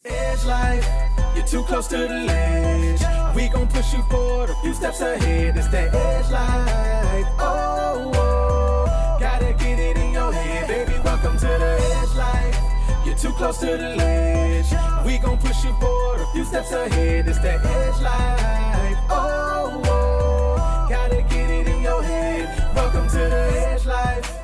Edge life, you're too close to the ledge. We gon' push you forward a few steps ahead. It's that edge life. Oh, oh, gotta get it in your head, baby. Welcome to the edge life. You're too close to the ledge. We gon' push you forward a few steps ahead. It's that edge life. Oh, oh, gotta get it in your head. Welcome to the edge life.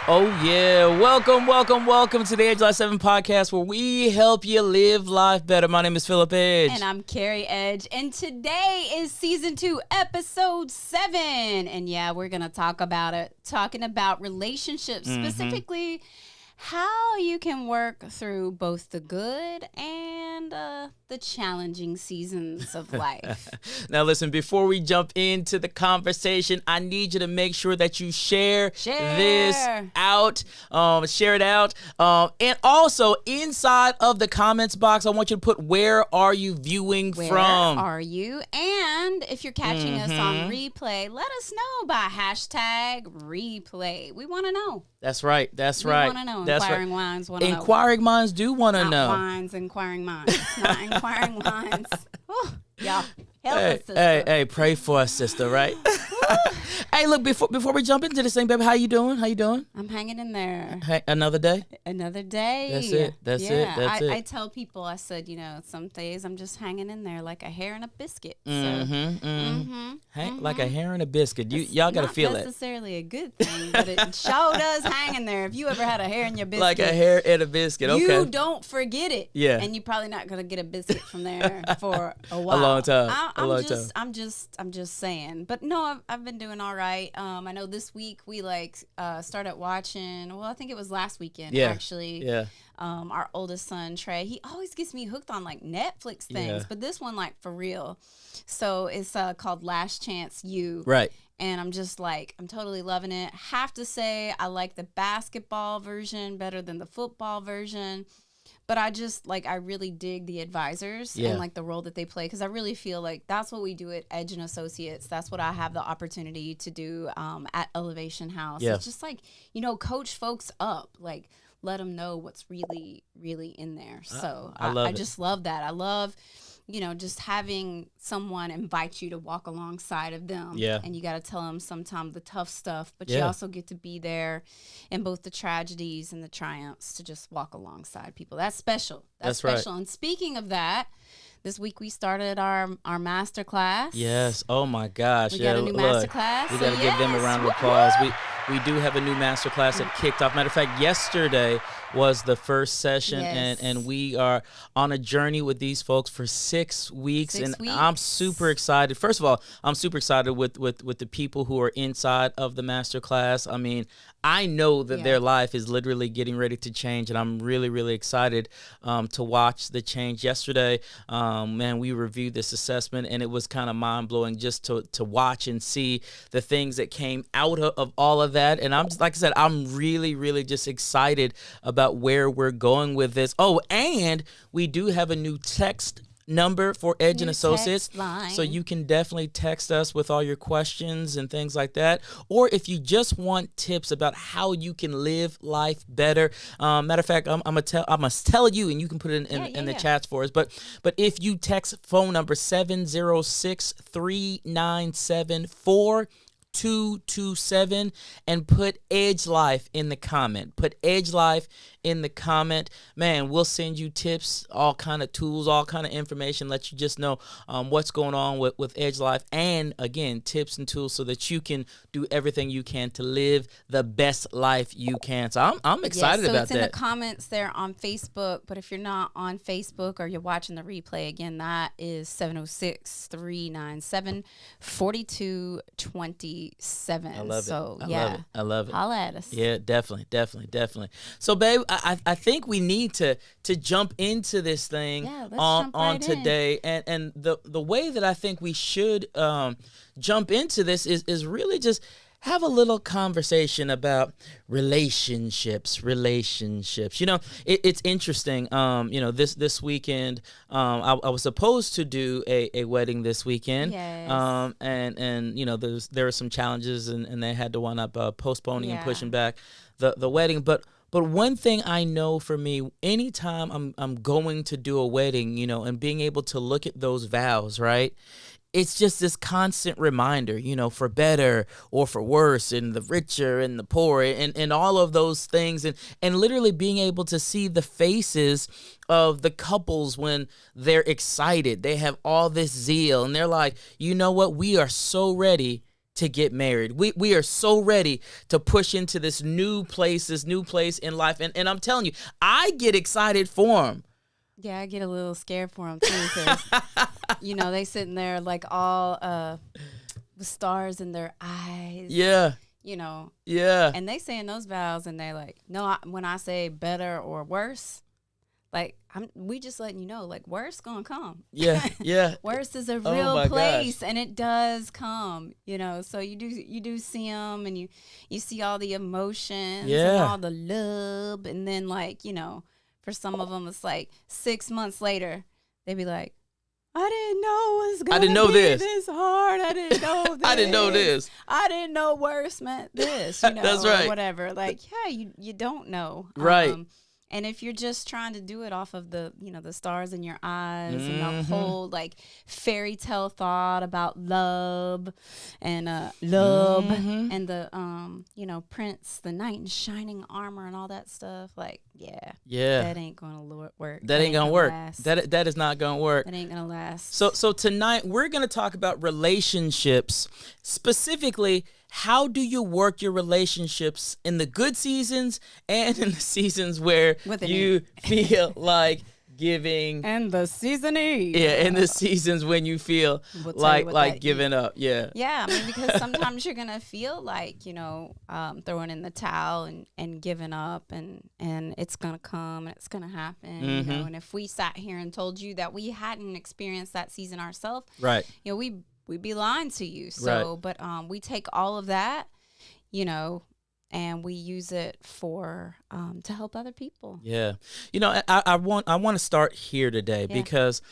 Oh, yeah. Welcome to the Edge Life 7 podcast, where we help you live life better. My name is Philip Edge. And I'm Carrie Edge. And today is season 2, episode 7. And yeah, we're going to talk about it. Talking about relationships, specifically how you can work through both the good and the challenging seasons of life. Now, listen, before we jump into the conversation, I need you to make sure that you share this out. Share it out. And also, inside of the comments box, I want you to put, where are you viewing from? Where are you? And if you're catching us on replay, let us know by hashtag replay. We want to know. That's right. We want to know. Inquiring minds want to know. Inquiring minds do want to know. Not minds, inquiring minds. Not inquiring minds. Oh, y'all, help us, sister. Hey, pray for us, sister, right? Hey, look, before we jump into this thing, baby, how you doing? I'm hanging in there. Hey, another day? Another day. That's it. I tell people, I said, some days I'm just hanging in there like a hair and a biscuit. So, Like a hair and a biscuit. Y'all got to feel it. Not necessarily a good thing, but it sure does hang in there. If you ever had a hair in your biscuit. Like a hair and a biscuit, okay. You don't forget it. Yeah. And you're probably not going to get a biscuit from there for a while. A long time. I'm just saying. But no, I've been doing all right. I know this week we started watching, well, I think it was last weekend actually. Yeah. Our oldest son, Trey, he always gets me hooked on like Netflix things, but this one like for real. So it's called Last Chance U. Right. And I'm just like, I'm totally loving it. Have to say, I like the basketball version better than the football version. But I really dig the advisors and like the role that they play, because I really feel like that's what we do at Edge and Associates. That's what I have the opportunity to do at Elevation House. Yeah. It's just like, coach folks up, like let them know what's really, really in there. So I just love that. I love, just having someone invite you to walk alongside of them. Yeah. And you got to tell them sometimes the tough stuff, but you also get to be there in both the tragedies and the triumphs to just walk alongside people. That's special. That's special. Right. And speaking of that, this week we started our master class. Yes. Oh my gosh. We got a new master class. We got to give them a round of applause. We do have a new master class that kicked off. Matter of fact, yesterday was the first session, and we are on a journey with these folks for 6 weeks. I'm super excited. First of all, I'm super excited with the people who are inside of the master class. I mean, I know that their life is literally getting ready to change, and I'm really, really excited to watch the change. Yesterday, we reviewed this assessment, and it was kind of mind-blowing just to watch and see the things that came out of all of that. And I'm just, like I said, I'm really, really just excited about where we're going with this. Oh, and we do have a new text number for Edge and Associates, so you can definitely text us with all your questions and things like that. Or if you just want tips about how you can live life better, matter of fact, I'm gonna tell you, and you can put it in the chats for us. But if you text phone number 706-397-4227 and put Edge Life in the comment. Put Edge Life in the comment. Man, we'll send you tips, all kind of tools, all kind of information, let you just know what's going on with Edge Life, and again, tips and tools so that you can do everything you can to live the best life you can. So I'm excited about that. So it's in the comments there on Facebook, but if you're not on Facebook or you're watching the replay, again, that is 706-397-4227. I love it. So I love it. Holla at us. Yeah, definitely. So, babe, I think we need to jump into this thing on today, and the way that I think we should jump into this is really just have a little conversation about relationships. It's interesting. This weekend, I was supposed to do a wedding this weekend. Yes. And there were some challenges, and they had to wind up postponing and pushing back the wedding. But one thing I know for me, anytime I'm going to do a wedding, and being able to look at those vows, right? It's just this constant reminder, for better or for worse, and the richer and the poor, and all of those things, and literally being able to see the faces of the couples when they're excited. They have all this zeal, and they're like, you know what? We are so ready to get married. We are so ready to push into this new place in life. And I'm telling you, I get excited for them. Yeah, I get a little scared for them too, because they sitting there like all with stars in their eyes. Yeah. Yeah. And they saying those vows, and they're like, no, when I say better or worse, like we just letting you know, like worse gonna come. Yeah. Worse is a real place, and it does come. So you do see them, and you see all the emotions and all the love, and then for some of them, it's like 6 months later, they be like, I didn't know it was going to be this hard. I didn't know this. I didn't know this. I didn't know worse meant this, That's right. Or whatever. Like, yeah, you don't know. Right. And if you're just trying to do it off of the, the stars in your eyes and the whole like fairy tale thought about love and and the prince, the knight in shining armor and all that stuff, like that ain't gonna work. That ain't gonna work. Last. That is not gonna work. That ain't gonna last. So tonight we're gonna talk about relationships, specifically. How do you work your relationships in the good seasons and in the seasons where you feel like giving? And the season E. Yeah, in the seasons when you feel like giving up. Yeah. Yeah, I mean, because sometimes you're going to feel like, throwing in the towel and giving up and it's going to come and it's going to happen. And if we sat here and told you that we hadn't experienced that season ourselves, right? We'd be lying to you. So, right. But we take all of that, and we use it for to help other people. Yeah, I want to start here today because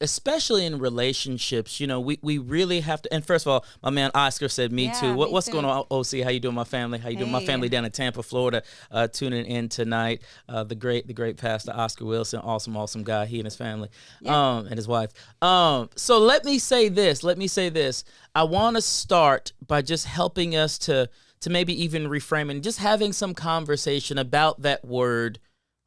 especially in relationships, we really have to. And first of all, my man Oscar said, "Me too." What's going on, OC? How you doing, my family? How you doing, my family down in Tampa, Florida? Tuning in tonight. The great pastor Oscar Wilson, awesome guy. He and his family, and his wife. So let me say this. I want to start by just helping us to maybe even reframe and just having some conversation about that word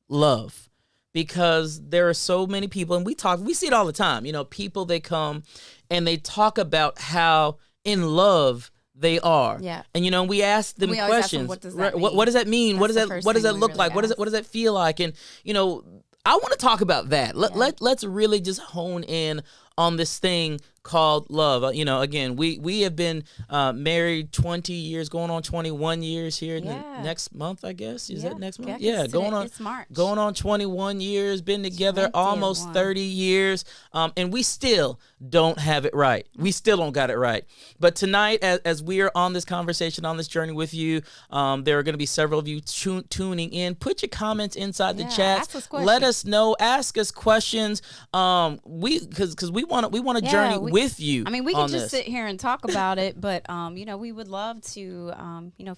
love, because there are so many people, and we see it all the time, people, they come and they talk about how in love they are. Yeah. And we ask them questions. Ask them, what does that mean? What does that mean? What does that look like? What does that feel like? And I want to talk about that. Let's really just hone in on this thing called love. Again, we have been married 20 years, going on 21 years here next month, I guess. Is that next month? Yeah, it's March. Going on 21 years, been together almost 30 years, and we still don't have it right. We still don't got it right. But tonight, as we are on this conversation, on this journey with you, there are going to be several of you tuning in. Put your comments inside the chat. Ask us questions. Let us know. Ask us questions. Because we want to journey with you. I mean, we can just sit here and talk about it, but we would love to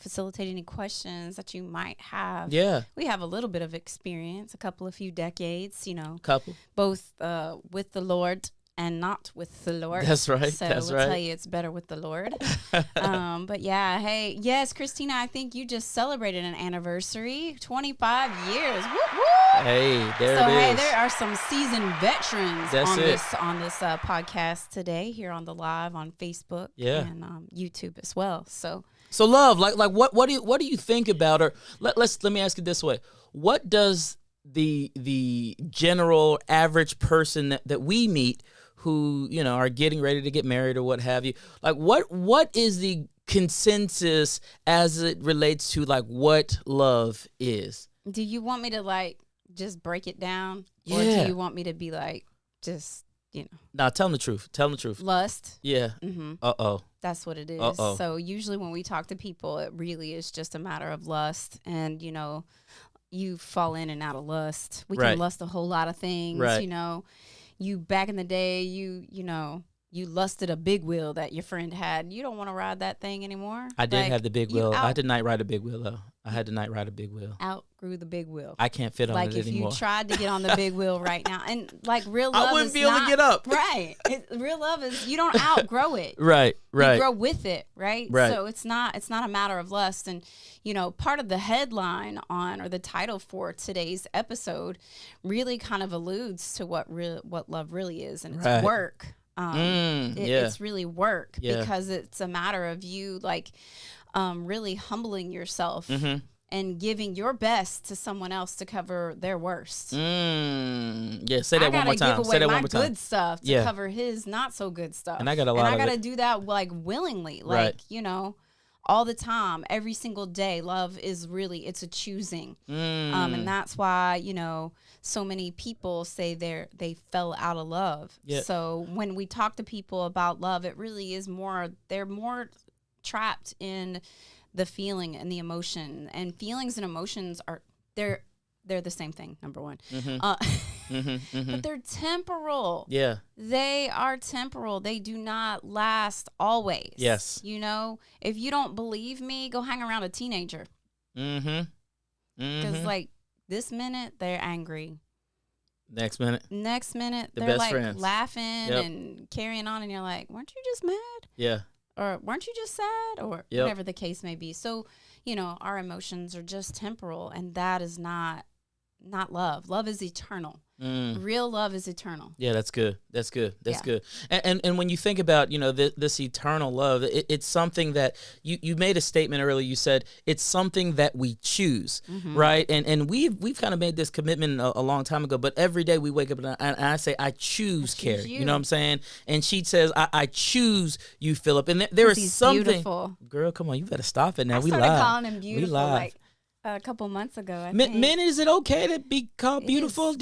facilitate any questions that you might have. Yeah, we have a little bit of experience, a few decades. Couple, both with the Lord and not with the Lord. That's right. So we'll tell you it's better with the Lord. But yeah, hey, yes, Christina, I think you just celebrated an anniversary, 25 years. Whoop, whoop. Hey, it is. So hey, there are some seasoned veterans on this podcast today here on the live on Facebook and YouTube as well. So love, like what do you think about her? Let me ask it this way: what does the general average person that we meet, who are getting ready to get married or what have you, like what is the consensus as it relates to like what love is? Do you want me to just break it down, or do you want me to be just Nah, tell them the truth. Lust. Yeah. Mm-hmm. That's what it is. So usually when we talk to people, it really is just a matter of lust, and you fall in and out of lust. We can lust a whole lot of things. You back in the day, you lusted a big wheel that your friend had. You don't want to ride that thing anymore. I did have the big wheel. I did not ride a big wheel though. I had to not ride a big wheel. Outgrew the big wheel. I can't fit on it anymore. Like if you tried to get on the big wheel right now, and real love, I wouldn't be able to get up. Right. Real love is you don't outgrow it. Right. You grow with it. Right. So it's not a matter of lust. And part of the headline or the title for today's episode really kind of alludes to what love really is, and it's work. It's really work because it's a matter of you really humbling yourself and giving your best to someone else to cover their worst. Yeah, say that one more time. Say that one more time. Good stuff to cover his not so good stuff. And I got a lot of it. And I got to do that willingly, all the time, every single day. Love is really, it's a choosing. And that's why, so many people say they fell out of love. Yeah. So when we talk to people about love, it really is they're more trapped in the feeling and the emotion. And feelings and emotions they're the same thing, number one. But they're temporal. Yeah. They are temporal. They do not last always. Yes. If you don't believe me, go hang around a teenager. Because This minute they're angry. Next minute, they're best like friends. laughing and carrying on, and you're like, weren't you just mad? Yeah. Or weren't you just sad? Or whatever the case may be. So, our emotions are just temporal, and that is not love. Love is eternal. Real love is eternal. Yeah, that's good. That's good. And when you think about, this eternal love, it's something that you made a statement earlier. You said it's something that we choose, right? And we've kind of made this commitment a long time ago, but every day we wake up and I say, I choose Carrie. You know what I'm saying? And she says, I choose you, Philip. And there is something. Beautiful. Girl, come on, you better stop it now. I started calling him beautiful like a couple months ago. I think. Men, is it okay to be called beautiful?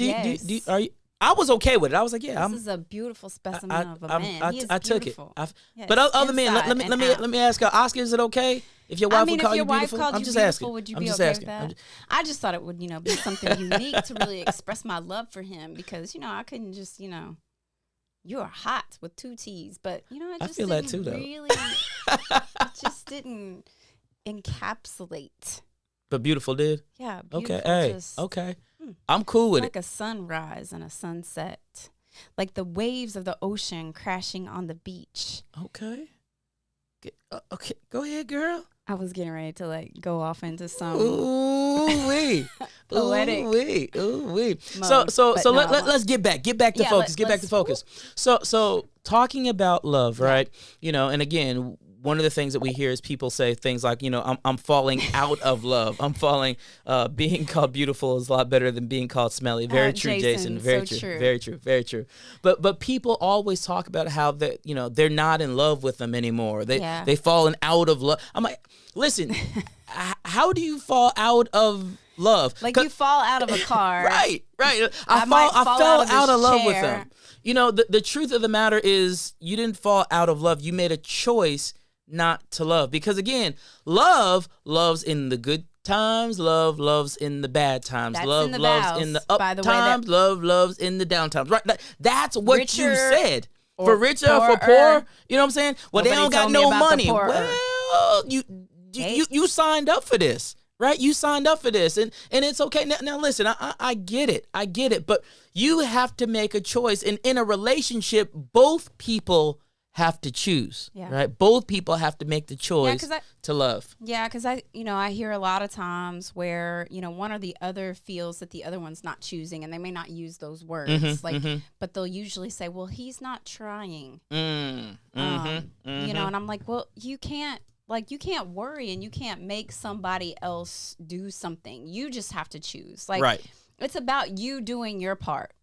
Are you? I was okay with it. I was like, yeah, this is a beautiful specimen of a man. He is I took beautiful. it. But other men, let me ask you, Oscar, is it okay if your wife would call you beautiful? I'm just asking. Would you be okay with that? I just thought it would, be something unique to really express my love for him because, I couldn't just, you are hot with 2 T's, but I feel that too, though. Really, it just didn't encapsulate. But beautiful did? Yeah, beautiful. Okay, hey, okay. I'm cool with like a sunrise and a sunset. Like the waves of the ocean crashing on the beach. Okay. Okay, go ahead, girl. I was getting ready to go off into some ooh-wee. poetic. Ooh-wee. So let's get back to focus. Get back to focus. So talking about love, right? And again, one of the things that we hear is people say things like, I'm falling out of love. I'm falling. Being called beautiful is a lot better than being called smelly. Very true, Jason. Very so true. Very true. Very true. But people always talk about how that they're not in love with them anymore. They've fallen out of love. I'm like, listen, how do you fall out of love? Like you fall out of a car. Right. I fell out of love with them. The truth of the matter is you didn't fall out of love. You made a choice not to love. Because again, love loves in the good times, love loves in the bad times. That's love in the loves vows, in the up by the way, times, love loves in the down times. Right? That's what you said. For richer, poorer. for poor. You know what I'm saying? Well, Nobody they don't got told me no about the money. poorer. Well, you signed up for this. Right? You signed up for this and it's okay. Now listen, I get it. But you have to make a choice. And in a relationship, both people have to choose, right? Both people have to make the choice to love. Yeah, because I hear a lot of times where, one or the other feels that the other one's not choosing, and they may not use those words, but they'll usually say, well, he's not trying. And I'm like, well, you can't worry and you can't make somebody else do something. You just have to choose. It's about you doing your part.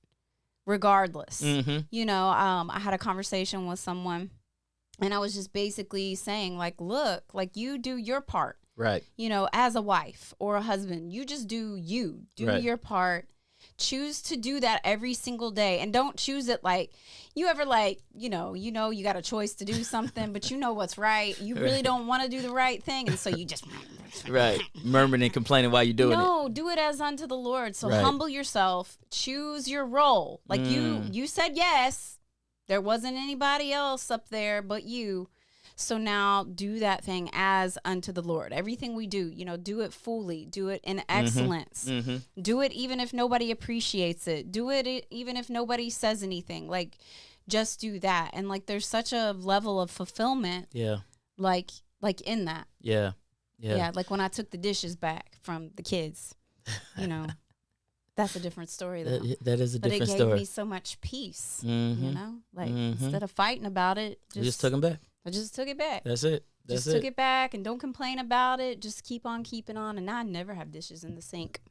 Regardless, I had a conversation with someone and I was just basically saying look, you do your part, right? As a wife or a husband, you just do your part. Choose to do that every single day, and don't choose it you ever you got a choice to do something, but what's right. You really don't want to do the right thing, and so you just murmuring and complaining while you're doing it. No, do it as unto the Lord. So humble yourself, choose your role. You said yes. There wasn't anybody else up there but you. So now do that thing as unto the Lord. Everything we do, do it fully. Do it in excellence. Do it even if nobody appreciates it. Do it even if nobody says anything. Just do that. And there's such a level of fulfillment. Yeah. In that. Yeah. Yeah. When I took the dishes back from the kids, that's a different story though. That is a different story. But it gave me so much peace, instead of fighting about it. You just took them back. I just took it back. That's it. Took it back and don't complain about it. Just keep on keeping on. And now I never have dishes in the sink.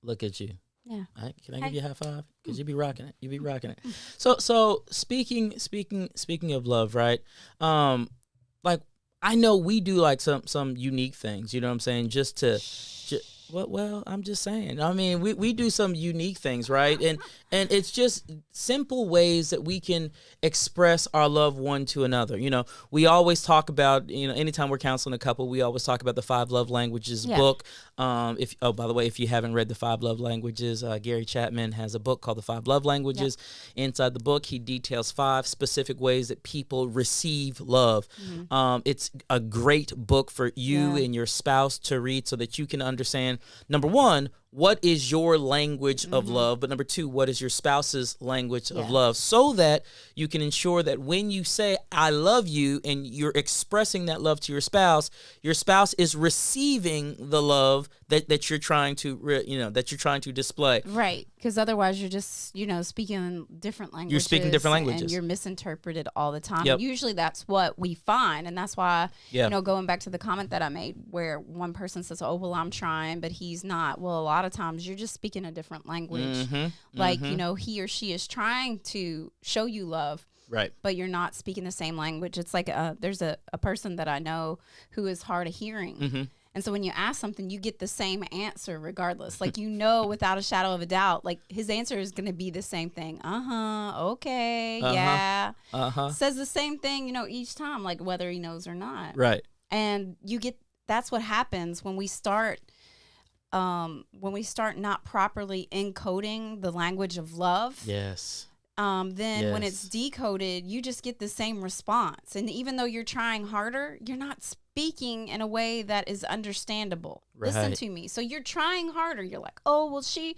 Look at you. Yeah. Can I give you a high five? Because you be rocking it. So speaking of love, right? I know we do some unique things. You know what I'm saying? Well, I'm just saying. I mean, we do some unique things, right? And it's just simple ways that we can express our love one to another. We always talk about, anytime we're counseling a couple, we always talk about the 5 Love Languages book. By the way, if you haven't read the 5 Love Languages, Gary Chapman has a book called the 5 Love Languages. Inside the book, he details 5 specific ways that people receive love. It's a great book for you and your spouse to read so that you can understand, number one, what is your language of love? But number two, what is your spouse's language of love? So that you can ensure that when you say, I love you, and you're expressing that love to your spouse is receiving the love that you're trying to, that you're trying to display. Right. Because otherwise you're just, speaking different languages. You're speaking different languages. And you're misinterpreted all the time. Yep. And usually that's what we find. And that's why, going back to the comment that I made where one person says, oh, well, I'm trying, but he's not. Well, a lot of times you're just speaking a different language. Like, he or she is trying to show you love. Right. But you're not speaking the same language. It's like there's a person that I know who is hard of hearing. And so when you ask something, you get the same answer regardless. Like, without a shadow of a doubt, like his answer is going to be the same thing. Okay, yeah. Says the same thing, each time, like whether he knows or not. Right. And that's what happens when we start not properly encoding the language of love. Yes. Then when it's decoded, you just get the same response. And even though you're trying harder, you're not speaking in a way that is understandable. Right. Listen to me. So you're trying harder. You're like, oh, well, she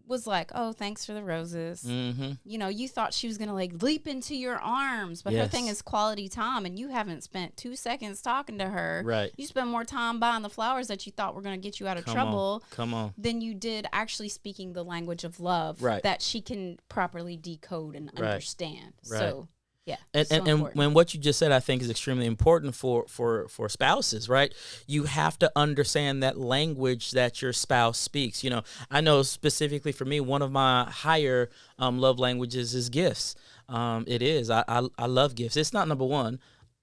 was like, oh, thanks for the roses. You thought she was going to like leap into your arms, but her thing is quality time, and you haven't spent 2 seconds talking to her. Right. You spent more time buying the flowers that you thought were going to get you out of trouble. Come on. Than you did actually speaking the language of love that she can properly decode and understand. Right. So, yeah. And when what you just said, I think, is extremely important for spouses, right? You have to understand that language that your spouse speaks. I know specifically for me, one of my higher love languages is gifts. It is. I love gifts. It's not number one.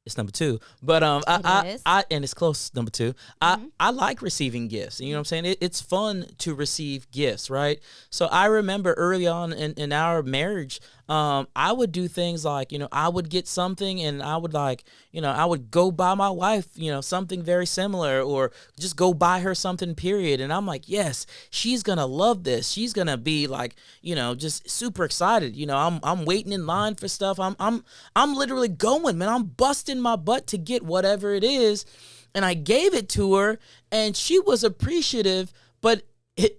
It's number two, but I and it's close number two. I like receiving gifts. You know what I'm saying? It's fun to receive gifts, right? So I remember early on in our marriage, I would do things like, I would get something and I would I would go buy my wife, something very similar, or just go buy her something, period. And I'm like, yes, she's going to love this. She's going to be like, just super excited. I'm waiting in line for stuff. I'm literally going, man. I'm busting my butt to get whatever it is. And I gave it to her and she was appreciative, but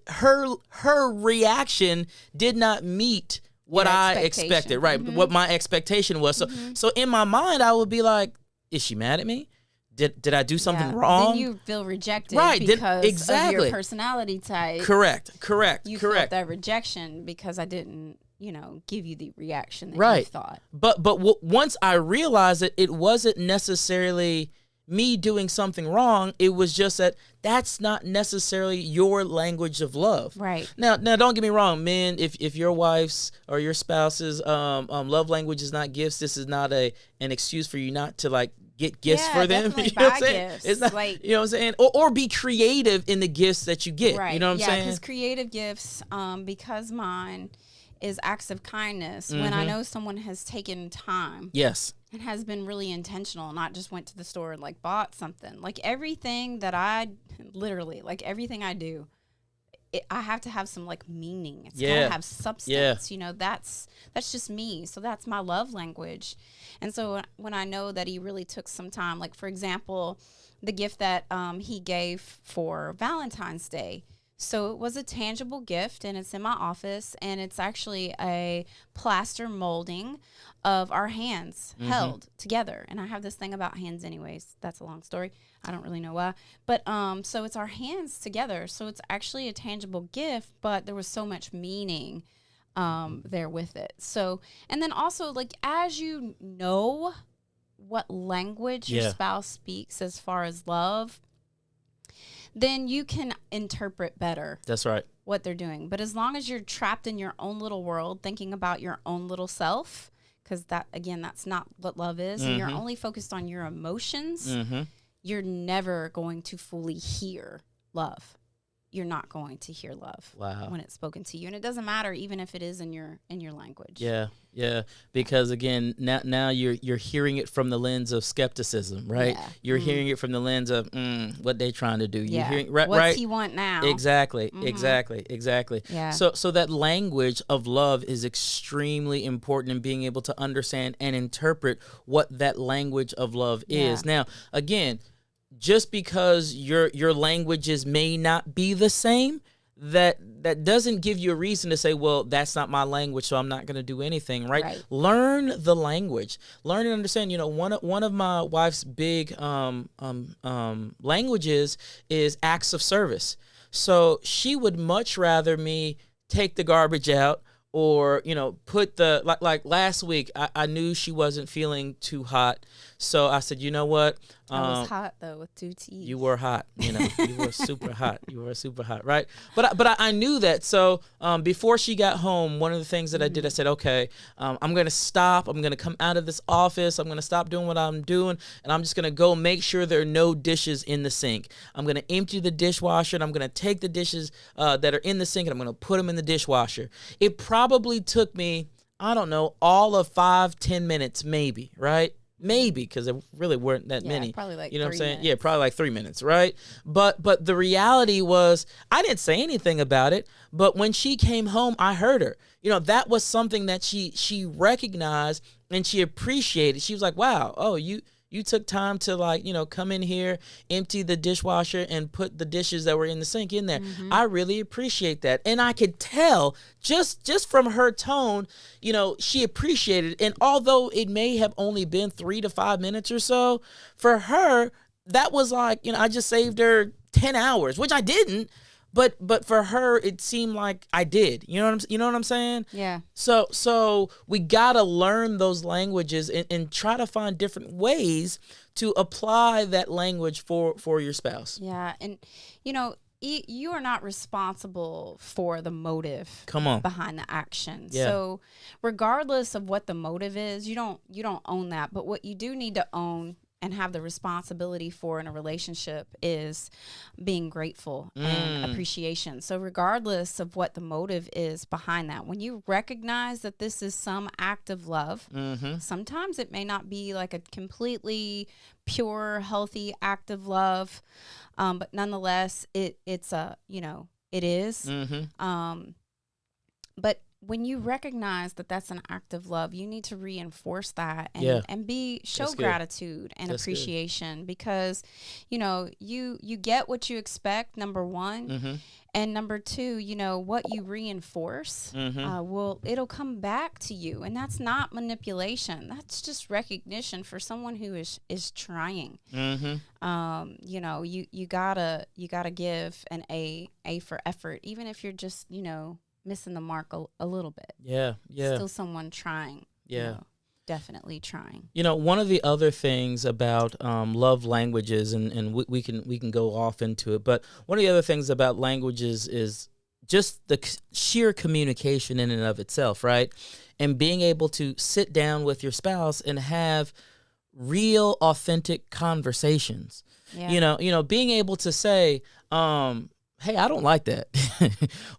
her reaction did not meet what I expected, right? What my expectation was. So in my mind, I would be like, is she mad at me? Did I do something wrong? Then you feel rejected, right? Because of your personality type. Correct. You felt that rejection because I didn't, give you the reaction that you thought. But once I realized that it wasn't necessarily me doing something wrong, it was just that's not necessarily your language of love. Right. Now don't get me wrong, men, if your wife's or your spouse's love language is not gifts, this is not an excuse for you not to like get gifts for them. You know what I'm saying? Gifts. It's not, like, you know what I'm saying? Or be creative in the gifts that you get. Right. You know what I'm saying? Because creative gifts, because mine is acts of kindness. When I know someone has taken time. Yes. And has been really intentional, not just went to the store and like bought something. Like everything that everything I do, I have to have some like meaning. It's got to have substance. That's just me. So that's my love language. And so when I know that he really took some time, like for example, the gift that he gave for Valentine's Day. So it was a tangible gift, and it's in my office, and it's actually a plaster molding of our hands held together. And I have this thing about hands anyways. That's a long story. I don't really know why. But so it's our hands together. So it's actually a tangible gift, but there was so much meaning there with it. So, and then also, like, as you know what language your spouse speaks as far as love, then you can interpret better. That's right. What they're doing. But as long as you're trapped in your own little world, thinking about your own little self, because that, again, that's not what love is, and you're only focused on your emotions, you're never going to fully hear love. You're not going to hear love when it's spoken to you. And it doesn't matter even if it is in your language. Yeah. Because again, now you're hearing it from the lens of skepticism, right? Yeah. You're hearing it from the lens of what they trying to do. You're hearing, What's he want now? Exactly. Yeah. So that language of love is extremely important in being able to understand and interpret what that language of love is. Now, again, just because your languages may not be the same, that doesn't give you a reason to say, well, that's not my language, so I'm not going to do anything, right? Learn the language. Learn and understand. One of my wife's big languages is acts of service. So she would much rather me take the garbage out, or, put the, like last week, I knew she wasn't feeling too hot. So I said, you know what? I was hot, though, with 2 T's. You were hot, you were super hot. You were super hot, right? But I knew that. So before she got home, one of the things that I did, I said, okay, I'm going to stop. I'm going to come out of this office. I'm going to stop doing what I'm doing. And I'm just going to go make sure there are no dishes in the sink. I'm going to empty the dishwasher, and I'm going to take the dishes that are in the sink, and I'm going to put them in the dishwasher. It probably took me, I don't know, all of 5-10 minutes, maybe, right? Maybe, because there really weren't that many. Probably like 3 minutes. Minutes. Yeah, probably like 3 minutes, right? But the reality was, I didn't say anything about it, but when she came home, I heard her. That was something that she recognized and she appreciated. She was like, wow, oh, you took time to come in here, empty the dishwasher, and put the dishes that were in the sink in there. I really appreciate that. And I could tell just from her tone, she appreciated it. And although it may have only been 3 to 5 minutes or so, for her, that was like, I just saved her 10 hours, which I didn't. But for her, it seemed like I did. You know what I'm saying? Yeah. So we gotta learn those languages and try to find different ways to apply that language for your spouse. Yeah, and you are not responsible for the motive behind the action. Yeah. So regardless of what the motive is, you don't own that. But what you do need to own and have the responsibility for in a relationship is being grateful and appreciation. So regardless of what the motive is behind that, when you recognize that this is some act of love, sometimes it may not be like a completely pure, healthy act of love, but nonetheless, it is. But when you recognize that that's an act of love, you need to reinforce that and show gratitude and appreciation, because you get what you expect, number one, and number two, what you reinforce it'll come back to you, and that's not manipulation. That's just recognition for someone who is trying. You gotta give an A for effort, even if you're just missing the mark a little bit. Yeah. Still someone trying. Yeah. Definitely trying. One of the other things about love languages, and we can go off into it, but one of the other things about languages is just the sheer communication in and of itself, right? And being able to sit down with your spouse and have real, authentic conversations. Yeah. Being able to say, hey, I don't like that.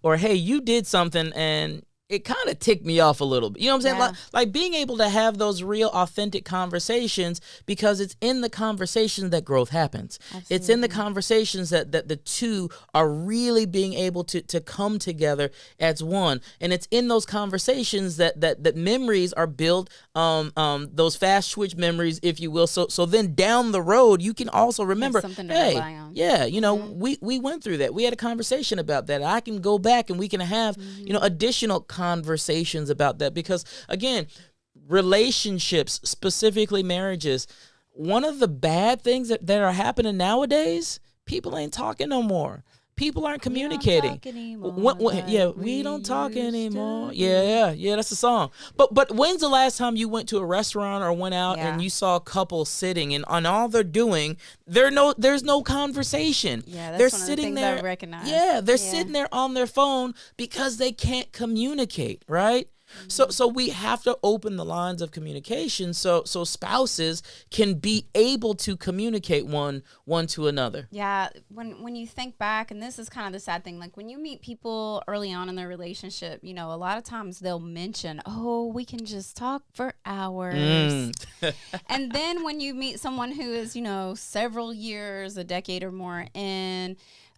Or, hey, you did something and it kind of ticked me off a little bit. You know what I'm saying? Yeah. Like being able to have those real authentic conversations, because it's in the conversations that growth happens. Absolutely. It's in the conversations that the two are really being able to come together as one. And it's in those conversations that memories are built, those fast switch memories, if you will. So then down the road, you can also remember, something to hey, rely on. yeah, we went through that. We had a conversation about that. I can go back and we can have, additional conversations about that, because again, relationships, specifically marriages, one of the bad things that are happening nowadays, people ain't talking no more. People aren't communicating. We don't talk anymore. Yeah, that's the song. But when's the last time you went to a restaurant or went out and you saw a couple sitting and all they're doing, there's no conversation. Yeah, that's they're one of sitting the things there. I recognize. Yeah, they're sitting there on their phone because they can't communicate, right? So we have to open the lines of communication so spouses can be able to communicate one to another. Yeah, when you think back, and this is kind of the sad thing, like when you meet people early on in their relationship, a lot of times they'll mention, oh, we can just talk for hours. And then when you meet someone who is, several years, a decade or more in,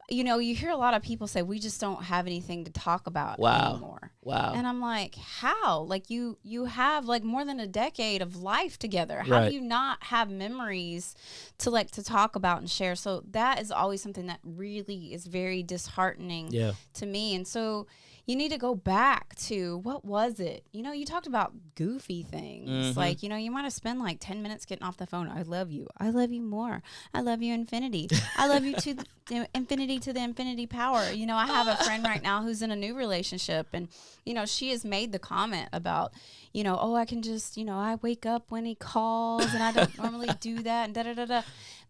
you know, you hear a lot of people say, we just don't have anything to talk about anymore. Wow. And I'm like, how? Like you have like more than a decade of life together. How do you not have memories to talk about and share? So that is always something that really is very disheartening to me. And so you need to go back to, what was it? You know, you talked about goofy things. Like, you know, you might have spent like 10 minutes getting off the phone. I love you. I love you more. I love you infinity. I love you to the infinity, to the infinity power. You know, I have a friend right now who's in a new relationship, and, you know, she has made the comment about, you know, oh, I can just, you know, I wake up when he calls and I don't normally do that and da-da-da-da.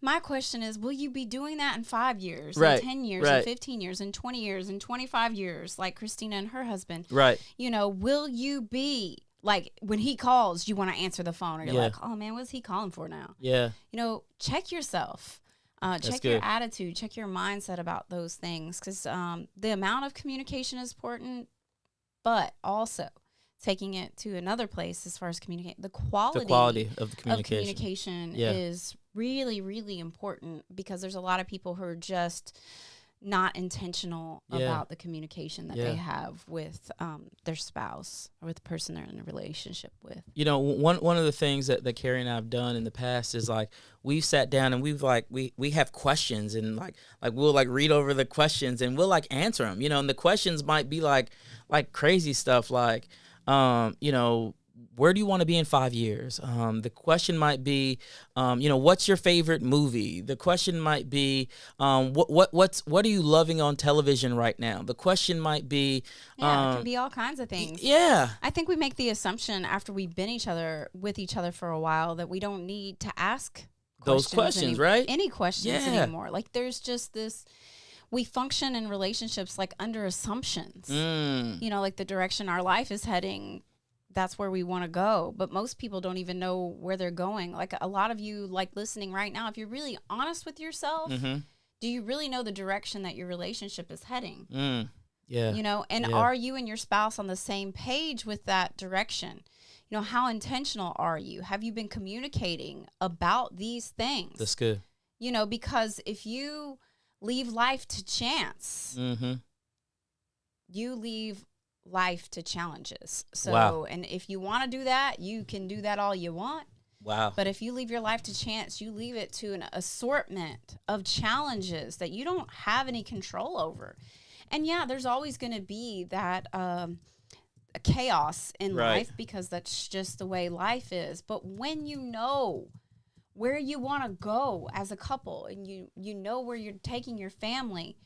My question is, will you be doing that in 5 years, in 10 years, in 15 years, in 20 years, in 25 years, like Christina and her husband? Right. You know, will you be, like, when he calls, you want to answer the phone, or you're like, oh, man, what's he calling for now? Yeah. You know, check yourself. Check your attitude. Check your mindset about those things, because the amount of communication is important, but also taking it to another place as far as communicate. The quality of the communication is really, really important, because there's a lot of people who are just not intentional about the communication that they have with their spouse or with the person they're in a relationship with. You know, one of the things that Carrie and I have done in the past is, like, we've sat down and we've like we have questions, and like we'll like read over the questions and we'll like answer them, you know, and the questions might be like crazy stuff, like you know, where do you want to be in 5 years? The question might be, you know, what's your favorite movie? The question might be, what are you loving on television right now? The question might be, it can be all kinds of things. Yeah, I think we make the assumption after we've been with each other for a while, that we don't need to ask those questions, right? Any questions anymore. Like, there's just this. We function in relationships like under assumptions. You know, like the direction our life is heading, that's where we want to go. But most people don't even know where they're going. Like, a lot of you, like, listening right now, if you're really honest with yourself, do you really know the direction that your relationship is heading? Yeah. You know, and are you and your spouse on the same page with that direction? You know, how intentional are you? Have you been communicating about these things? That's good. You know, because if you leave life to chance, you leave life to challenges. So, and if you want to do that, you can do that all you want. Wow. But if you leave your life to chance, you leave it to an assortment of challenges that you don't have any control over. And yeah, there's always going to be that chaos in life, because that's just the way life is. But when you know where you want to go as a couple, and you know where you're taking your family,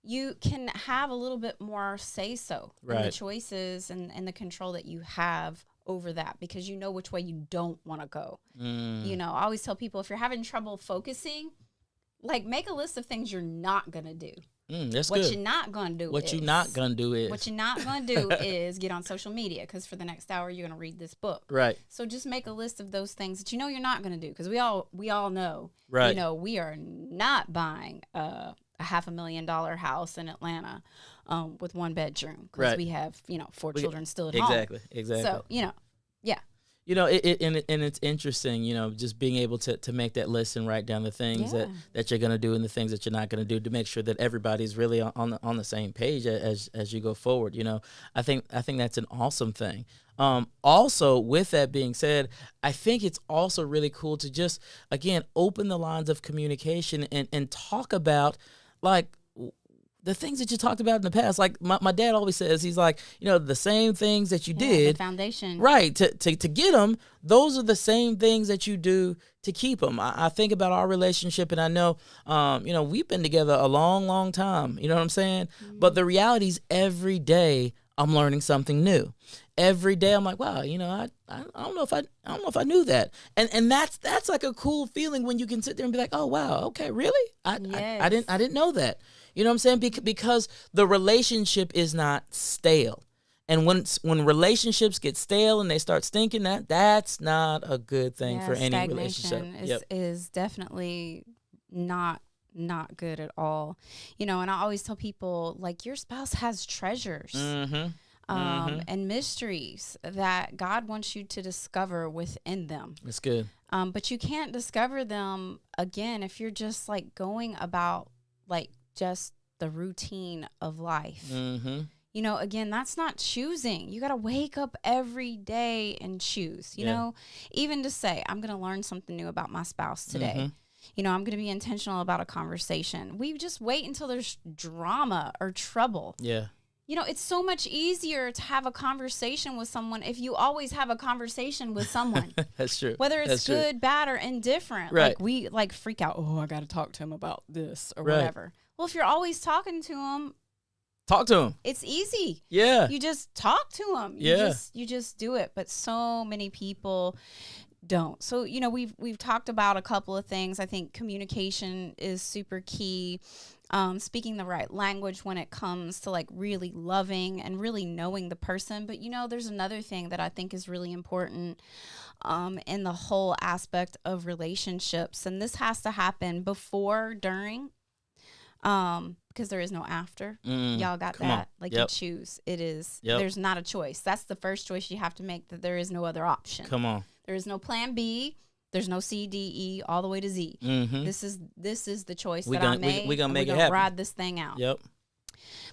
you can have a little bit more say-so in the choices and the control that you have over that, because you know which way you don't want to go. You know, I always tell people, if you're having trouble focusing, like, make a list of things you're not going to do. That's what good. You're not going to do What you're not going to do is. What you're not going to do is get on social media, because for the next hour you're going to read this book. Right. So just make a list of those things that you know you're not going to do, because we all know. Right. You know, we are not buying a $500,000 house in Atlanta with 1 bedroom, because we have, you know, 4 children still at home. Exactly. So, you know, You know, and it's interesting, you know, just being able to make that list and write down the things that you're going to do and the things that you're not going to do, to make sure that everybody's really on the same page as you go forward. You know, I think that's an awesome thing. Also, with that being said, I think it's also really cool to just, again, open the lines of communication and talk about, like, the things that you talked about in the past. Like, my dad always says, he's like, you know, the same things that you did. The foundation. Right. To get them, those are the same things that you do to keep them. I think about our relationship, and I know, you know, we've been together a long, long time. You know what I'm saying? But the reality is, every day I'm learning something new. Every day I'm like, wow, you know, I don't know if I knew that. And that's like a cool feeling when you can sit there and be like, oh, wow, okay, really? I didn't know that. You know what I'm saying? Because the relationship is not stale. And when relationships get stale and they start stinking, that's not a good thing for any relationship. Is definitely not good at all. You know, and I always tell people, like, your spouse has treasures and mysteries that God wants you to discover within them. That's good. But you can't discover them, again, if you're just, like, going about, like, just the routine of life. Mm-hmm. You know, again, that's not choosing. You got to wake up every day and choose, you know, even to say, I'm going to learn something new about my spouse today. Mm-hmm. You know, I'm going to be intentional about a conversation. We just wait until there's drama or trouble. Yeah. You know, it's so much easier to have a conversation with someone if you always have a conversation with someone. That's true. Whether it's good, bad, or indifferent. Right. Like we like freak out, oh, I got to talk to him about this or Right. whatever. Well, if you're always talking to him, talk to him. it's easy. Yeah. You just talk to him. You just do it. But so many people don't. So, you know, we've talked about a couple of things. I think communication is super key. Speaking the right language when it comes to like really loving and really knowing the person. But, you know, there's another thing that I think is really important in the whole aspect of relationships. And this has to happen before, during, because there is no after. Y'all got Come that? on. Like Yep. you choose. It is. Yep. There's not a choice. That's the first choice you have to make, that there is no other option. Come on. There is no plan B. There's no C, D, E, all the way to Z. Mm-hmm. This is the choice We that gonna- I made. we gonna and make we're it gonna happen. ride this thing out. Yep.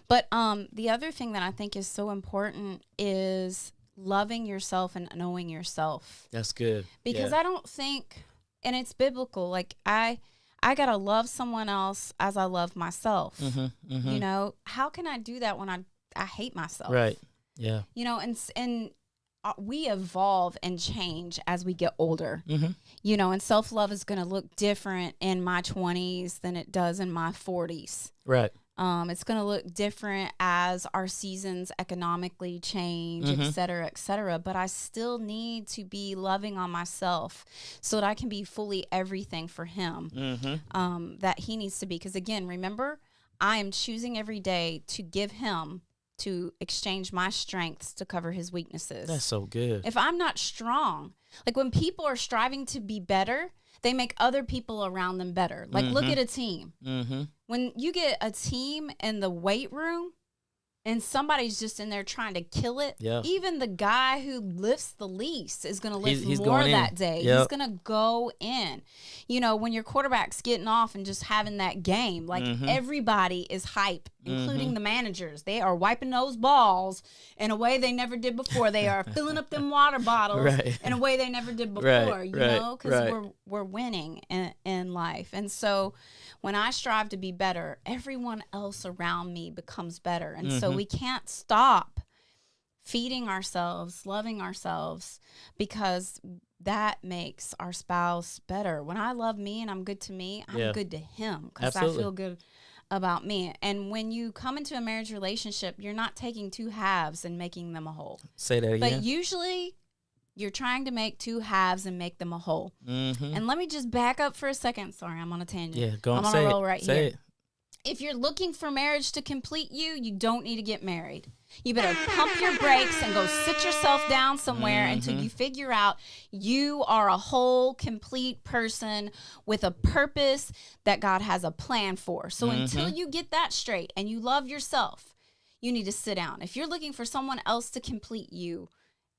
But the other thing that I think is so important is loving yourself and knowing yourself. That's good. Because I don't think, and it's biblical, like I gotta love someone else as I love myself. Mm-hmm. Mm-hmm. You know, how can I do that when I hate myself? Right. Yeah. You know, and we evolve and change as we get older. Mm-hmm. You know, and self-love is going to look different in my 20s than it does in my 40s. Right. It's going to look different as our seasons economically change, et cetera, et cetera. But I still need to be loving on myself so that I can be fully everything for him that he needs to be. Because again, remember, I am choosing every day to give him, to exchange my strengths to cover his weaknesses. That's so good. If I'm not strong, like when people are striving to be better, they make other people around them better. Like look at a team. Mm-hmm. When you get a team in the weight room and somebody's just in there trying to kill it, even the guy who lifts the least is going to lift He's more going that in. day. Yep. He's going to go in. You know, when your quarterback's getting off and just having that game, like everybody is hype, including the managers. They are wiping those balls in a way they never did before. They are filling up them water bottles in a way they never did before, you know, because we're winning in life. And so when I strive to be better, everyone else around me becomes better. And so we can't stop feeding ourselves, loving ourselves, because that makes our spouse better. When I love me and I'm good to me, I'm good to him because I feel good about me. And when you come into a marriage relationship, you're not taking two halves and making them a whole. Say that again. But usually you're trying to make two halves and make them a whole. And let me just back up for a second. Sorry, I'm on a tangent. Yeah, go on. I'm on Say a roll it. right Say here. it. If you're looking for marriage to complete you, you don't need to get married. You better pump your brakes and go sit yourself down somewhere until you figure out you are a whole, complete person with a purpose that God has a plan for. So until you get that straight and you love yourself, you need to sit down. If you're looking for someone else to complete you,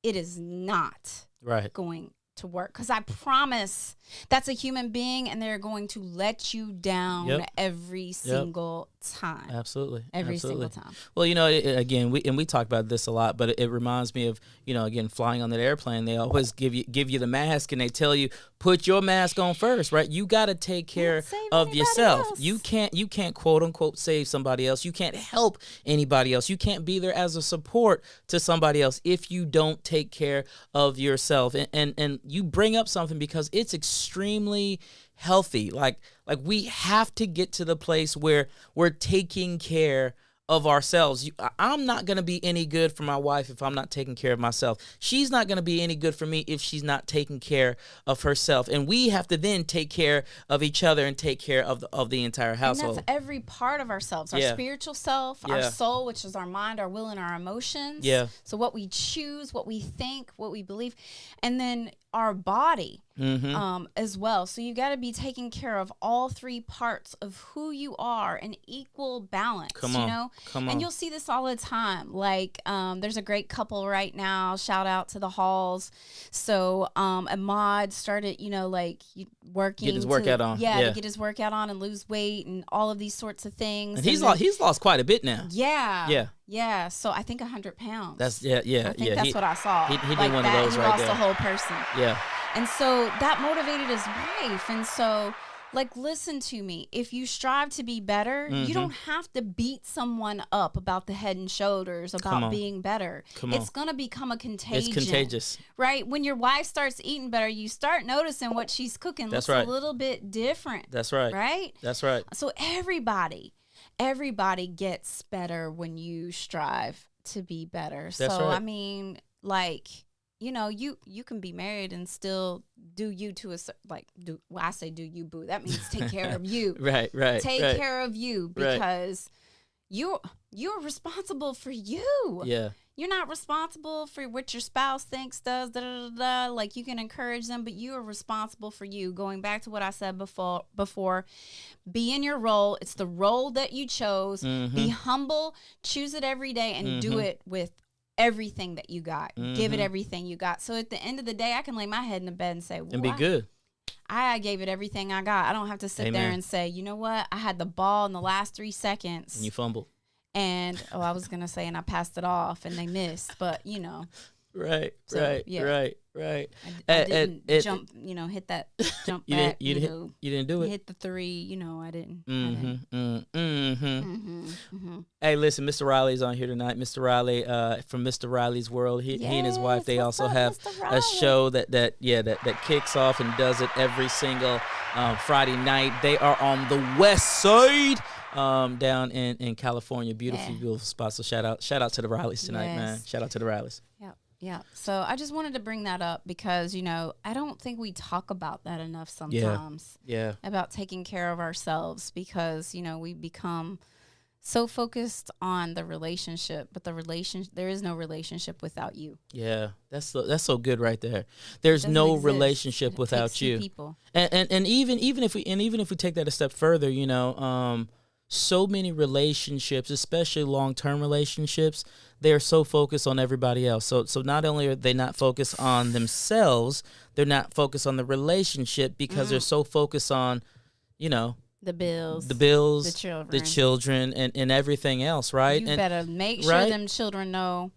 it is not going to work, because I promise that's a human being and they're going to let you down every single time. Absolutely. Every single time. Well, you know, again, we talk about this a lot, but it reminds me of, you know, again, flying on that airplane. They always give you the mask and they tell you, put your mask on first, right? You got to take care of yourself. Else. You can't quote unquote save somebody else. You can't help anybody else. You can't be there as a support to somebody else if you don't take care of yourself. And you bring up something because it's extremely healthy. Like we have to get to the place where we're taking care of ourselves. I'm not going to be any good for my wife if I'm not taking care of myself. She's not going to be any good for me if she's not taking care of herself. And we have to then take care of each other and take care of the entire household. And that's every part of ourselves, our spiritual self, our soul, which is our mind, our will, and our emotions. So what we choose, what we think, what we believe, and then our body as well. So you got to be taking care of all three parts of who you are in equal balance. Come on. You know, Come on. And you'll see this all the time. Like, there's a great couple right now. Shout out to the Halls. So, Ahmad started, like working. Get his workout on. Yeah, to get his workout on and lose weight and all of these sorts of things. And he's lost quite a bit now. Yeah. Yeah. So I think 100 pounds. That's I think that's what I saw. He did one of those he right lost there. the whole person. Yeah. And so that motivated his wife. And so, like, listen to me. If you strive to be better, you don't have to beat someone up about the head and shoulders, about being better. It's going to become a contagion. It's contagious. Right? When your wife starts eating better, you start noticing what she's cooking looks a little bit different. That's right. Right? That's right. So everybody gets better when you strive to be better. That's so, right. I mean, like... you can be married and still do you to a I say do you, boo. That means take care of you. Right. Take care of you because you're responsible for you. Yeah. You're not responsible for what your spouse thinks, does, Like, you can encourage them, but you are responsible for you. Going back to what I said before, be in your role. It's the role that you chose. Be humble, choose it every day, and do it with everything that you got. Give it everything you got. So at the end of the day, I can lay my head in the bed and say, well, and be good. I gave it everything I got. I don't have to sit there and say, you know what? I had the ball in the last 3 seconds. And you fumbled. And, I was going to say, and I passed it off and they missed. But, Right. I didn't jump, hit that jump back. You didn't do it. Hit the 3, I didn't. Hey, listen, Mr. Riley's on here tonight. Mr. Riley, from Mr. Riley's World. He and his wife, they also have a show that kicks off and does it every single Friday night. They are on the West Side. Down in California, beautiful spot. So shout out to the Rileys tonight, man. Shout out to the Rileys. Yeah. So I just wanted to bring that up because, I don't think we talk about that enough sometimes. Yeah. About taking care of ourselves because, we become so focused on the relationship, but there is no relationship without you. Yeah. That's so good right there. There's no relationship without you. People. And even if we take that a step further, so many relationships, especially long-term relationships, they're so focused on everybody else. So not only are they not focused on themselves, they're not focused on the relationship because they're so focused on, the bills, the children, and everything else, right? You better make sure them children know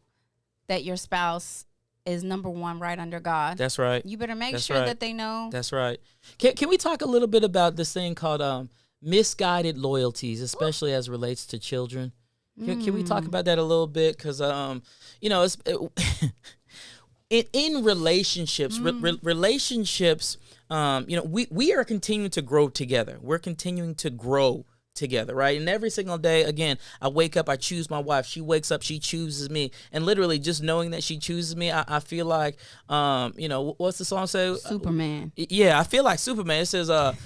that your spouse is number one right under God. That's right. You better make sure that they know. That's right. Can we talk a little bit about this thing called misguided loyalties, especially as relates to children? Can we talk about that a little bit? Because, in relationships, relationships, we are continuing to grow together. We're continuing to grow together, right? And every single day, again, I wake up, I choose my wife. She wakes up, she chooses me. And literally just knowing that she chooses me, I feel like, what's the song say? Superman. Yeah, I feel like Superman. It says, I'm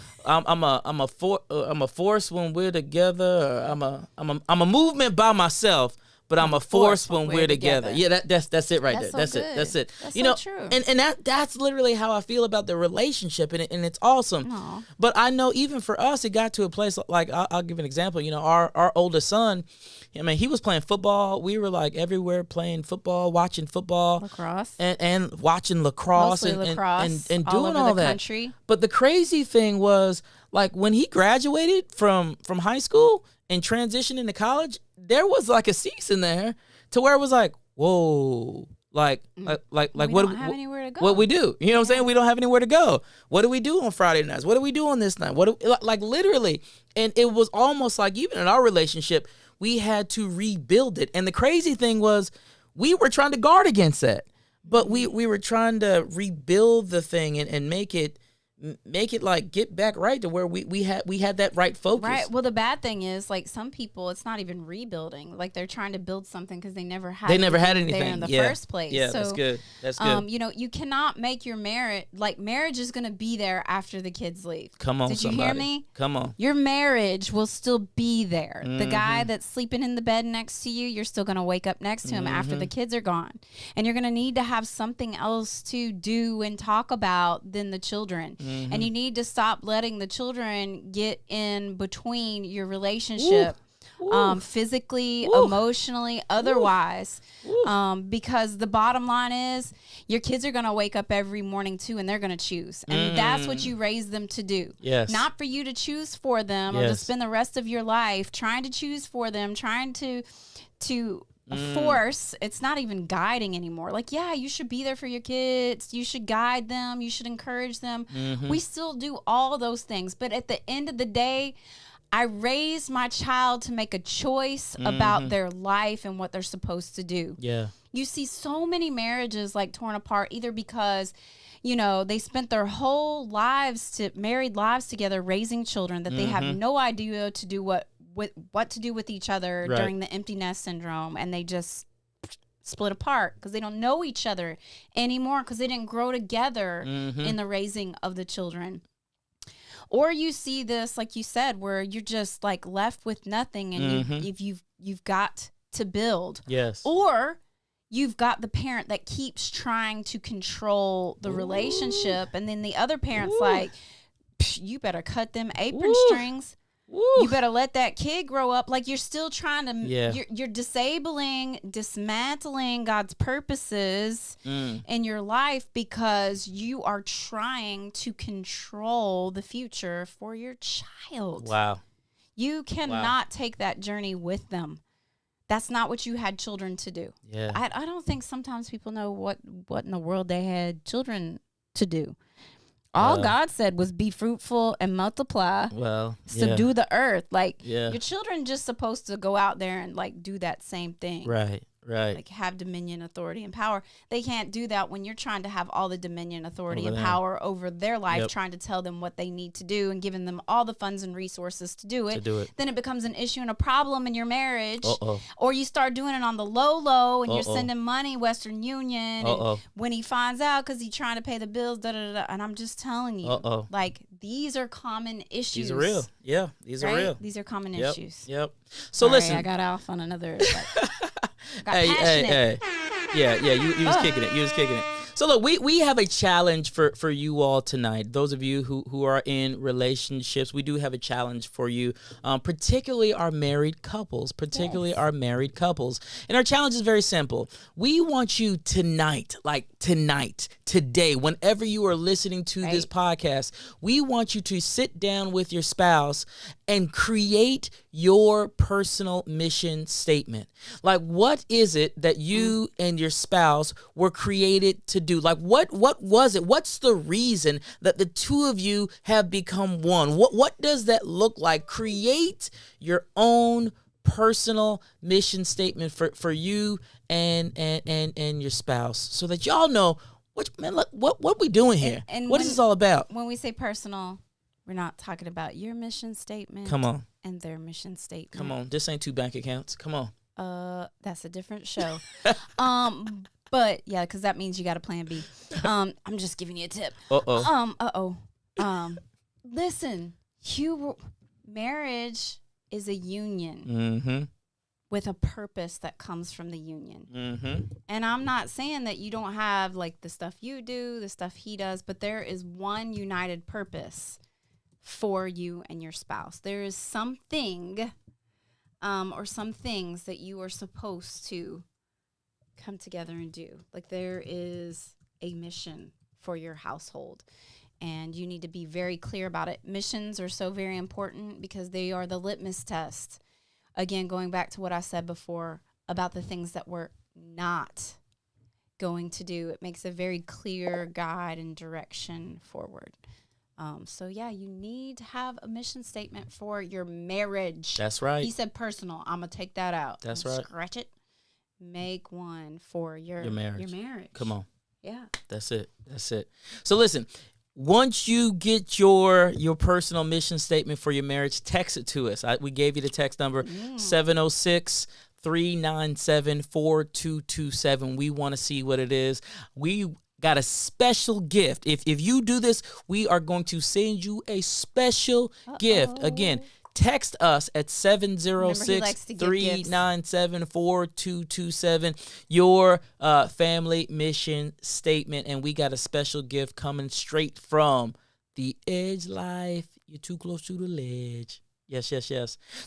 a force when we're together. I'm a movement by myself, but I'm a force when we're together. Yeah, that's it right there. That's it. That's so true. And that's literally how I feel about the relationship, and it's awesome. Aww. But I know even for us, it got to a place like I'll give an example. Our oldest son, he was playing football. We were like everywhere playing football, watching football, lacrosse, and watching lacrosse, and doing all the that. Country. But the crazy thing was, like, when he graduated from high school and transitioned into college, there was like a season there to where it was like, whoa, like we what don't have anywhere to go. What we do? You know what I'm saying? We don't have anywhere to go. What do we do on Friday nights? What do we do on this night? Like literally, and it was almost like even in our relationship, we had to rebuild it. And the crazy thing was, we were trying to guard against that, but we were trying to rebuild the thing and make it like get back right to where we had that right focus. Right. Well, the bad thing is, like, some people, it's not even rebuilding. Like, they're trying to build something because they never had anything there in the first place. Yeah, so, that's good. That's good. You cannot make your marriage, like, marriage is going to be there after the kids leave. Come on, Did somebody. you hear me? Come on. Your marriage will still be there. The guy that's sleeping in the bed next to you, you're still going to wake up next to him after the kids are gone. And you're going to need to have something else to do and talk about than the children. And you need to stop letting the children get in between your relationship physically, emotionally, otherwise. Because the bottom line is your kids are going to wake up every morning too, and they're going to choose. And that's what you raise them to do. Yes. Not for you to choose for them or to spend the rest of your life trying to choose for them, trying to force. It's not even guiding anymore. Like, yeah, you should be there for your kids. You should guide them. You should encourage them. We still do all those things. But at the end of the day, I raised my child to make a choice about their life and what they're supposed to do. Yeah. You see so many marriages like torn apart either because, you know, they spent their whole married lives together raising children that they have no idea to do what to do with each other during the empty nest syndrome, and they just split apart because they don't know each other anymore because they didn't grow together in the raising of the children. Or you see this, like you said, where you're just like left with nothing, and you've got to build. Yes. Or you've got the parent that keeps trying to control the relationship, and then the other parent's like, you better cut them apron strings. You better let that kid grow up. Like, you're still trying to, you're dismantling God's purposes in your life because you are trying to control the future for your child. Wow. You cannot take that journey with them. That's not what you had children to do. Yeah. I don't think sometimes people know what in the world they had children to do. All God said was be fruitful and multiply. Well, subdue the earth. Like, your children just supposed to go out there and like do that same thing. Right. Like have dominion, authority, and power. They can't do that when you're trying to have all the dominion, authority, and power over their life, trying to tell them what they need to do and giving them all the funds and resources to do it. Then it becomes an issue and a problem in your marriage. Or you start doing it on the low and you're sending money, Western Union. And when he finds out because he's trying to pay the bills, and I'm just telling you, like, these are common issues. These are real. Yeah, these are real. These are common issues. Yep. So listen. I got off on another. Hey. Yeah, you was kicking it. You was kicking it. So look, we have a challenge for you all tonight. Those of you who are in relationships, we do have a challenge for you, particularly our married couples, And our challenge is very simple. We want you tonight, today, whenever you are listening to this podcast, we want you to sit down with your spouse and create your personal mission statement. Like, what is it that you and your spouse were created to do? Like, what was it? What's the reason that the two of you have become one? What does that look like? Create your own personal mission statement for you and your spouse, so that y'all know what we doing here. And what is this all about? When we say personal, we're not talking about your mission statement. Come on. And their mission statement. Come on. This ain't 2 bank accounts. Come on. That's a different show. But yeah, because that means you got a plan B. I'm just giving you a tip. Listen, marriage is a union with a purpose that comes from the union. And I'm not saying that you don't have like the stuff you do, the stuff he does, but there is one united purpose for you and your spouse. There is something or some things that you are supposed to come together and do. Like, there is a mission for your household, and you need to be very clear about it. Missions are so very important because they are the litmus test. Again, going back to what I said before about the things that we're not going to do, it makes a very clear guide and direction forward. So yeah, you need to have a mission statement for your marriage. That's right. He said personal. I'm going to take that out. That's right. Scratch it. Make one for your marriage. Your marriage. Come on. Yeah. That's it. So listen, once you get your personal mission statement for your marriage, text it to us. We gave you the text number 706-397-4227. We want to see what it is. We got a special gift. If you do this, we are going to send you a special gift. Again, text us at 706-397-4227 your family mission statement, and we got a special gift coming straight from the Edge Life. You're too close to the ledge. Yes.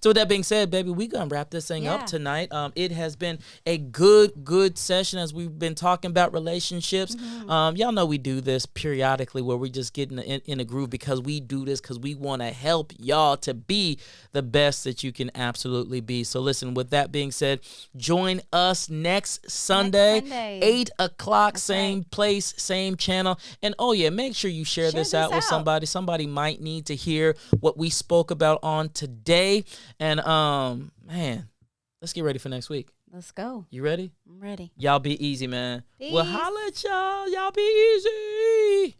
So with that being said, baby, we gonna wrap this thing up tonight. It has been a good session as we've been talking about relationships. Y'all know we do this periodically where we just get in a groove because we do this because we want to help y'all to be the best that you can absolutely be. So listen, with that being said, join us next Sunday. 8 o'clock, same place, same channel. And make sure you share this out with somebody. Somebody might need to hear what we spoke about on today. And man, let's get ready for next week. Let's go. You ready? I'm ready. Y'all be easy, man. Peace. Well, holla at y'all. Y'all be easy.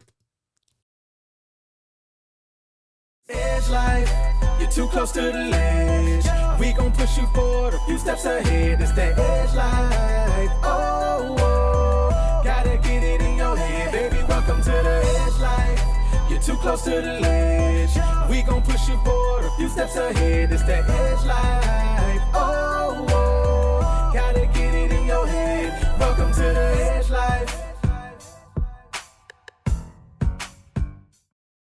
Edge life, you're too close to the ledge. We gon' push you forward a few steps ahead. It's that edge life. Oh, gotta get it in your head, baby. Welcome to the edge life. You're too close to the ledge. We gon' push you forward a few steps ahead. It's that edge life.